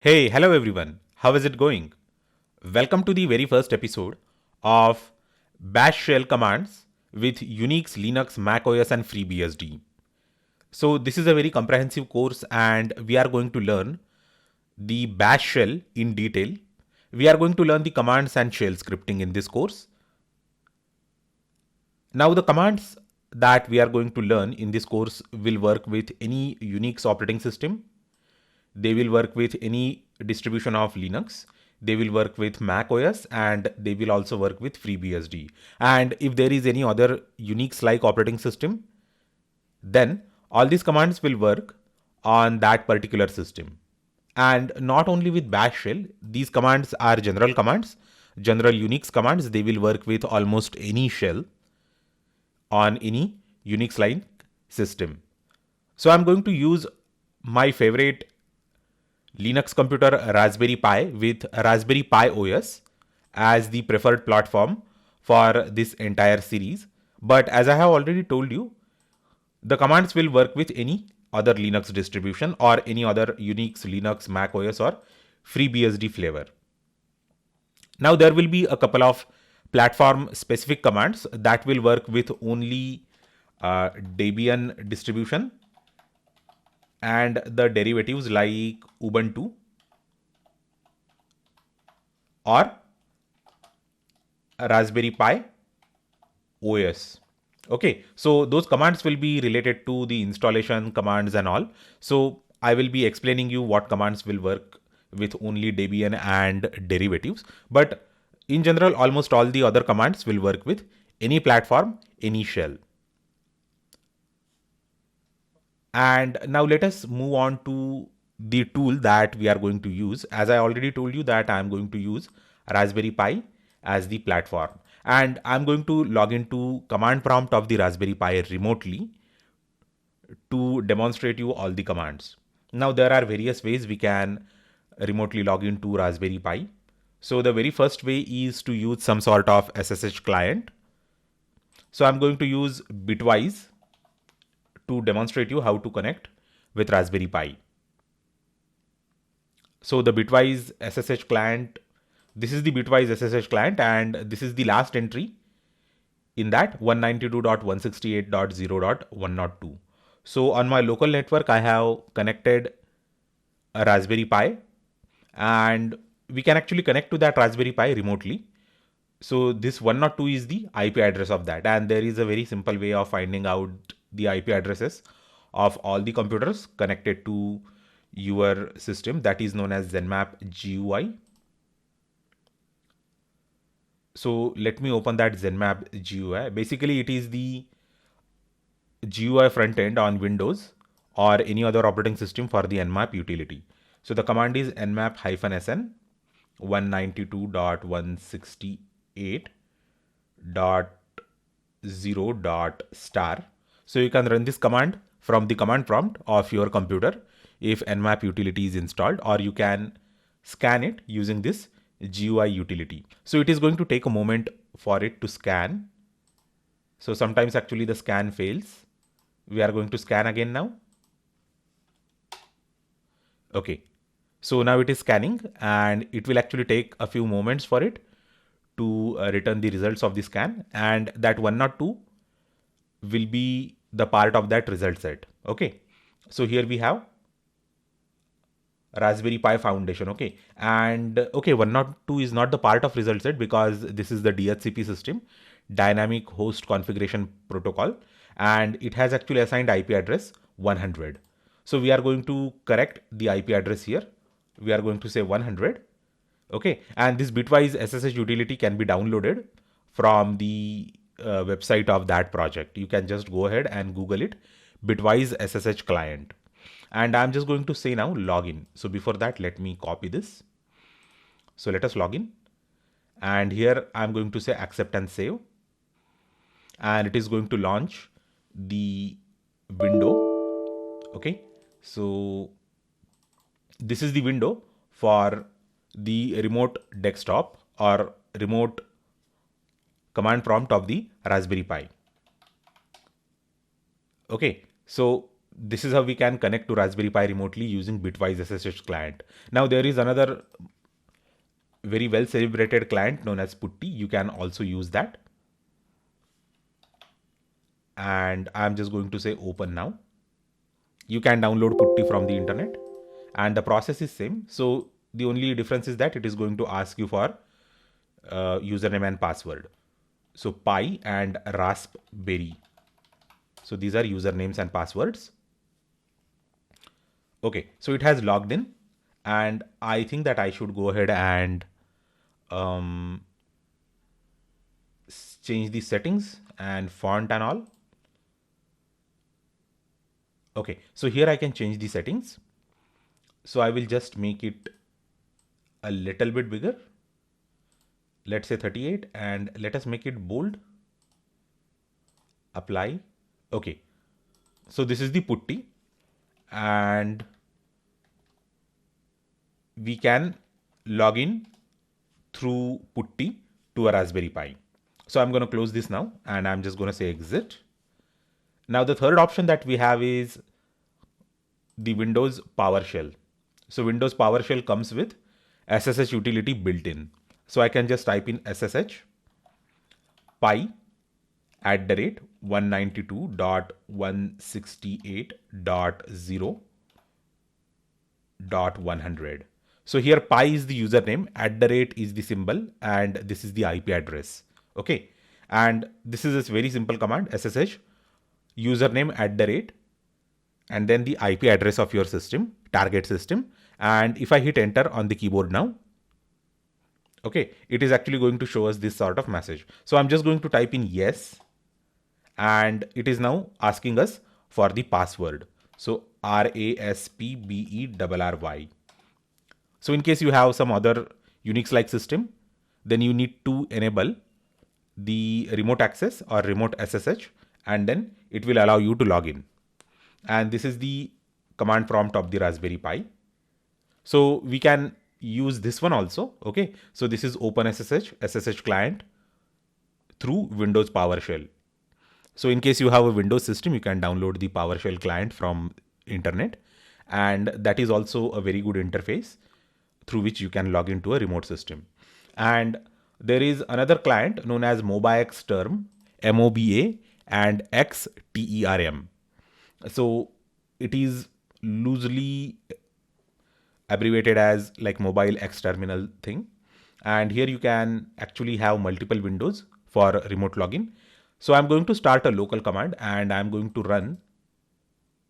Hey, hello everyone. How is it going? Welcome to the very first episode of Bash Shell commands with Unix, Linux, Mac OS, and FreeBSD. So, this is a very comprehensive course, and we are going to learn the Bash Shell in detail. We are going to learn the commands and shell scripting in this course. Now, the commands that we are going to learn in this course will work with any Unix operating system. They will work with any distribution of Linux. They will work with Mac OS, and they will also work with FreeBSD. And if there is any other Unix-like operating system, then all these commands will work on that particular system. And not only with Bash shell, these commands are general commands, general Unix commands. They will work with almost any shell on any Unix-like system. So I'm going to use my favorite Linux computer Raspberry Pi with Raspberry Pi OS as the preferred platform for this entire series. But as I have already told you, the commands will work with any other Linux distribution or any other Unix, Linux, Mac OS or FreeBSD flavor. Now there will be a couple of platform specific commands that will work with only Debian distribution and the derivatives like Ubuntu or Raspberry Pi OS. Okay, so those commands will be related to the installation commands and all. So I will be explaining you what commands will work with only Debian and derivatives. But in general, almost all the other commands will work with any platform, any shell. And now let us move on to the tool that we are going to use. As I already told you that I'm going to use Raspberry Pi as the platform. And I'm going to log into command prompt of the Raspberry Pi remotely to demonstrate you all the commands. Now there are various ways we can remotely log into Raspberry Pi. So the very first way is to use some sort of SSH client. So I'm going to use Bitwise to demonstrate you how to connect with Raspberry Pi. So the Bitwise SSH client, this is the Bitwise SSH client, and this is the last entry in that 192.168.0.102. So on my local network, I have connected a Raspberry Pi, and we can actually connect to that Raspberry Pi remotely. So this 102 is the IP address of that, and there is a very simple way of finding out the IP addresses of all the computers connected to your system, that is known as Zenmap GUI. So let me open that Zenmap GUI. Basically, it is the GUI front end on Windows or any other operating system for the Nmap utility. So the command is nmap-sn 192.168.0.star. So you can run this command from the command prompt of your computer if Nmap utility is installed, or you can scan it using this GUI utility. So it is going to take a moment for it to scan. So sometimes actually the scan fails. We are going to scan again now. Okay. So now it is scanning, and it will actually take a few moments for it to return the results of the scan, and that 102 will be the part of that result set. Okay. So here we have Raspberry Pi Foundation. Okay. And okay, 102 is not the part of result set because this is the DHCP system, Dynamic Host Configuration Protocol, and it has actually assigned IP address 100. So we are going to correct the IP address here. We are going to say 100. Okay. And this Bitwise SSH utility can be downloaded from the website of that project. You can just go ahead and Google it, Bitwise SSH client. And I'm just going to say now login. So before that, let me copy this. So let us log in. And here I'm going to say accept and save. And it is going to launch the window. Okay. So this is the window for the remote desktop or remote command prompt of the Raspberry Pi. Okay. So this is how we can connect to Raspberry Pi remotely using Bitwise SSH client. Now there is another very well celebrated client known as Putty. You can also use that. And I'm just going to say open now. You can download Putty from the internet and the process is same. So the only difference is that it is going to ask you for username and password. So Pi and Raspberry. So these are usernames and passwords. Okay, so it has logged in and I think that I should go ahead and change the settings and font and all. Okay, so here I can change the settings. So I will just make it a little bit bigger. Let's say 38 and let us make it bold. Apply. Okay, so this is the Putty and we can log in through Putty to a Raspberry Pi. So I'm going to close this now and I'm just going to say exit. Now the third option that we have is the Windows PowerShell. So Windows PowerShell comes with SSH utility built in. So I can just type in SSH Pi @192.168.0.100. So here Pi is the username, @ is the symbol, and this is the IP address. Okay. And this is a very simple command, SSH username @ and then the IP address of your system, target system. And if I hit enter on the keyboard now, okay, it is actually going to show us this sort of message. So I'm just going to type in yes, and it is now asking us for the password. So RASPBERRY. So in case you have some other Unix-like system, then you need to enable the remote access or remote SSH, and then it will allow you to log in. And this is the command prompt of the Raspberry Pi. So we can use this one also. Okay, so this is OpenSSH SSH client through Windows PowerShell. So in case you have a Windows system, you can download the PowerShell client from internet, and that is also a very good interface through which you can log into a remote system. And there is another client known as MobaXterm, MOBA and XTERM. So it is loosely abbreviated as like mobile X terminal thing. And here you can actually have multiple windows for remote login. So I'm going to start a local command and I'm going to run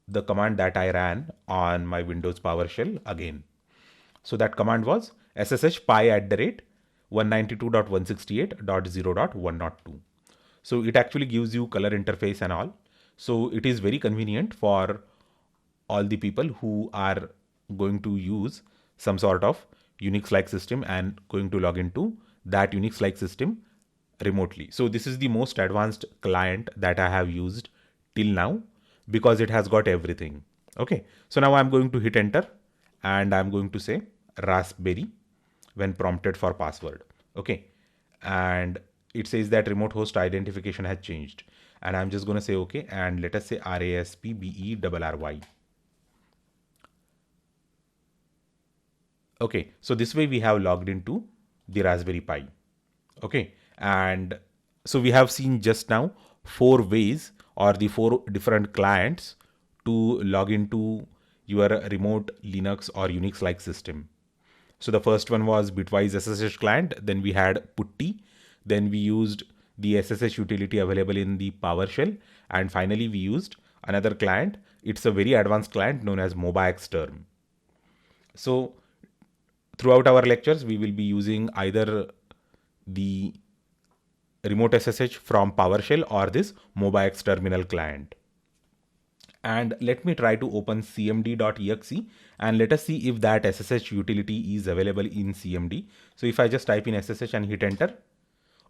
the command that I ran on my Windows PowerShell again. So that command was SSH Pi @192.168.0.102. So it actually gives you color interface and all. So it is very convenient for all the people who are going to use some sort of Unix-like system and going to log into that Unix-like system remotely. So this is the most advanced client that I have used till now because it has got everything. Okay, so now I'm going to hit enter and I'm going to say Raspberry when prompted for password. Okay, and it says that remote host identification has changed, and I'm just going to say okay, and let us say RASPBERRY. Okay, so this way we have logged into the Raspberry Pi. Okay, and so we have seen just now 4 ways or the 4 different clients to log into your remote Linux or Unix like system. So the first one was Bitwise SSH client, then we had Putty, then we used the SSH utility available in the PowerShell, and finally we used another client. It's a very advanced client known as MobaXterm. So throughout our lectures, we will be using either the remote SSH from PowerShell or this MobaX terminal client. And let me try to open cmd.exe and let us see if that SSH utility is available in CMD. So if I just type in SSH and hit enter,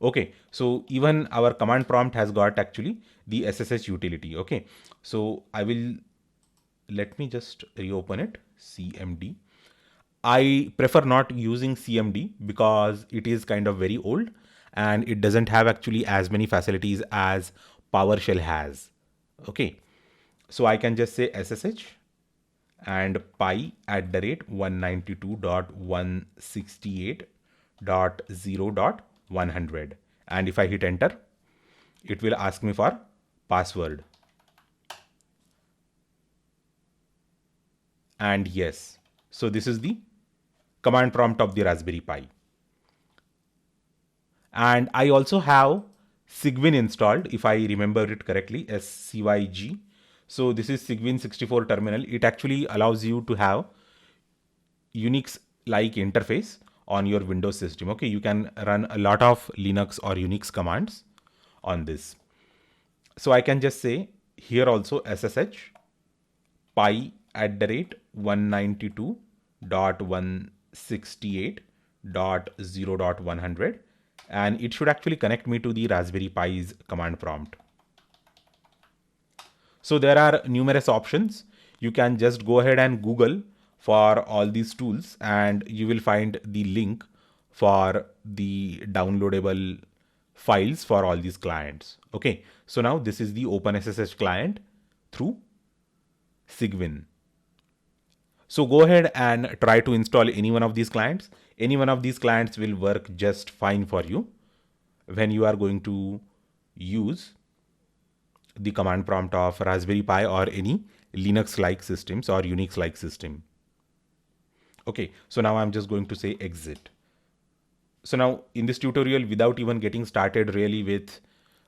okay, so even our command prompt has got actually the SSH utility. Okay, so let me just reopen it, CMD. I prefer not using CMD because it is kind of very old and it doesn't have actually as many facilities as PowerShell has. Okay. So I can just say SSH and pi at the rate 192.168.0.100. And if I hit enter, it will ask me for password. And yes, so this is the command prompt of the Raspberry Pi. And I also have Cygwin installed, if I remember it correctly, SCYG. So this is Cygwin 64 terminal. It actually allows you to have Unix-like interface on your Windows system. Okay, you can run a lot of Linux or Unix commands on this. So I can just say here also SSH pi at the rate 192.168.0.100, and it should actually connect me to the Raspberry Pi's command prompt. So there are numerous options. You can just go ahead and Google for all these tools and you will find the link for the downloadable files for all these clients. Okay, so now this is the OpenSSH client through Cygwin. So go ahead and try to install any one of these clients. Any one of these clients will work just fine for you when you are going to use the command prompt of Raspberry Pi or any Linux-like systems or Unix-like system. Okay, so now I'm just going to say exit. So now in this tutorial, without even getting started really with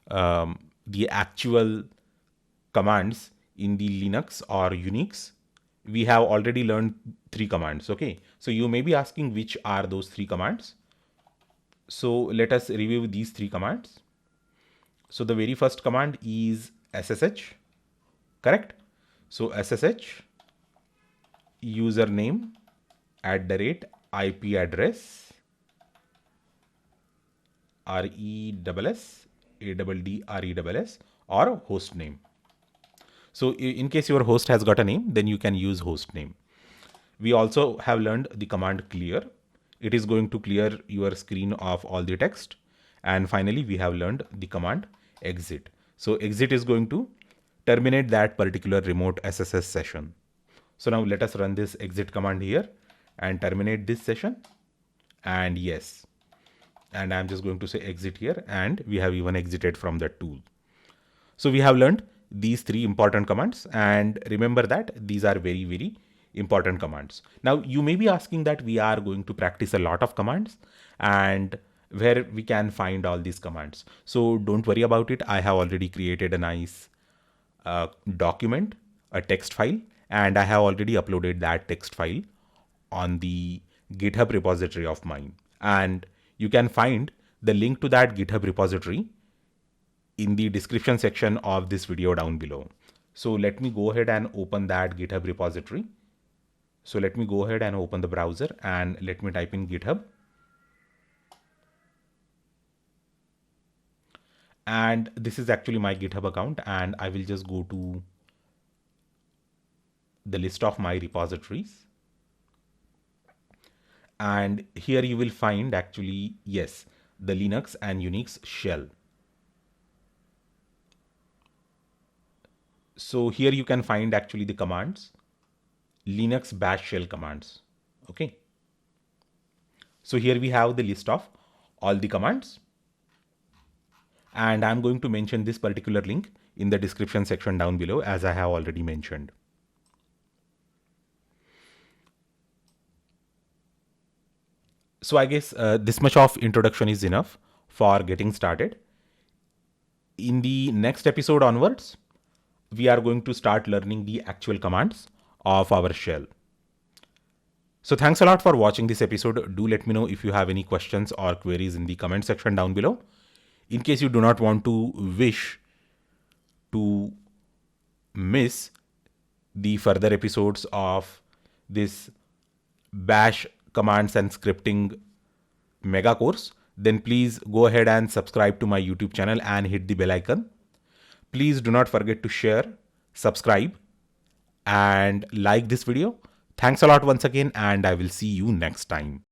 the actual commands in the Linux or Unix, we have already learned 3 commands. Okay, so you may be asking which are those 3 commands. So let us review these 3 commands. So the very first command is SSH, correct? So SSH username at the rate IP address RESS or host name. So in case your host has got a name, then you can use host name. We also have learned the command clear. It is going to clear your screen of all the text. And finally, we have learned the command exit. So exit is going to terminate that particular remote SSH session. So now let us run this exit command here and terminate this session. And yes, and I'm just going to say exit here, and we have even exited from that tool. So we have learned these 3 important commands, and remember that these are very, very important commands. Now you may be asking that we are going to practice a lot of commands and where we can find all these commands. So don't worry about it. I have already created a nice document, a text file, and I have already uploaded that text file on the GitHub repository of mine. And you can find the link to that GitHub repository in the description section of this video down below. So let me go ahead and open that GitHub repository. So let me go ahead and open the browser and let me type in GitHub. And this is actually my GitHub account, and I will just go to the list of my repositories. And here you will find actually, yes, the Linux and Unix shell. So here you can find actually the commands, Linux bash shell commands. Okay. So here we have the list of all the commands. And I'm going to mention this particular link in the description section down below, as I have already mentioned. So I guess this much of introduction is enough for getting started. In the next episode onwards, we are going to start learning the actual commands of our shell. So thanks a lot for watching this episode. Do let me know if you have any questions or queries in the comment section down below. In case you do not want to wish to miss the further episodes of this bash commands and scripting mega course, then please go ahead and subscribe to my YouTube channel and hit the bell icon. Please do not forget to share, subscribe, and like this video. Thanks a lot once again, and I will see you next time.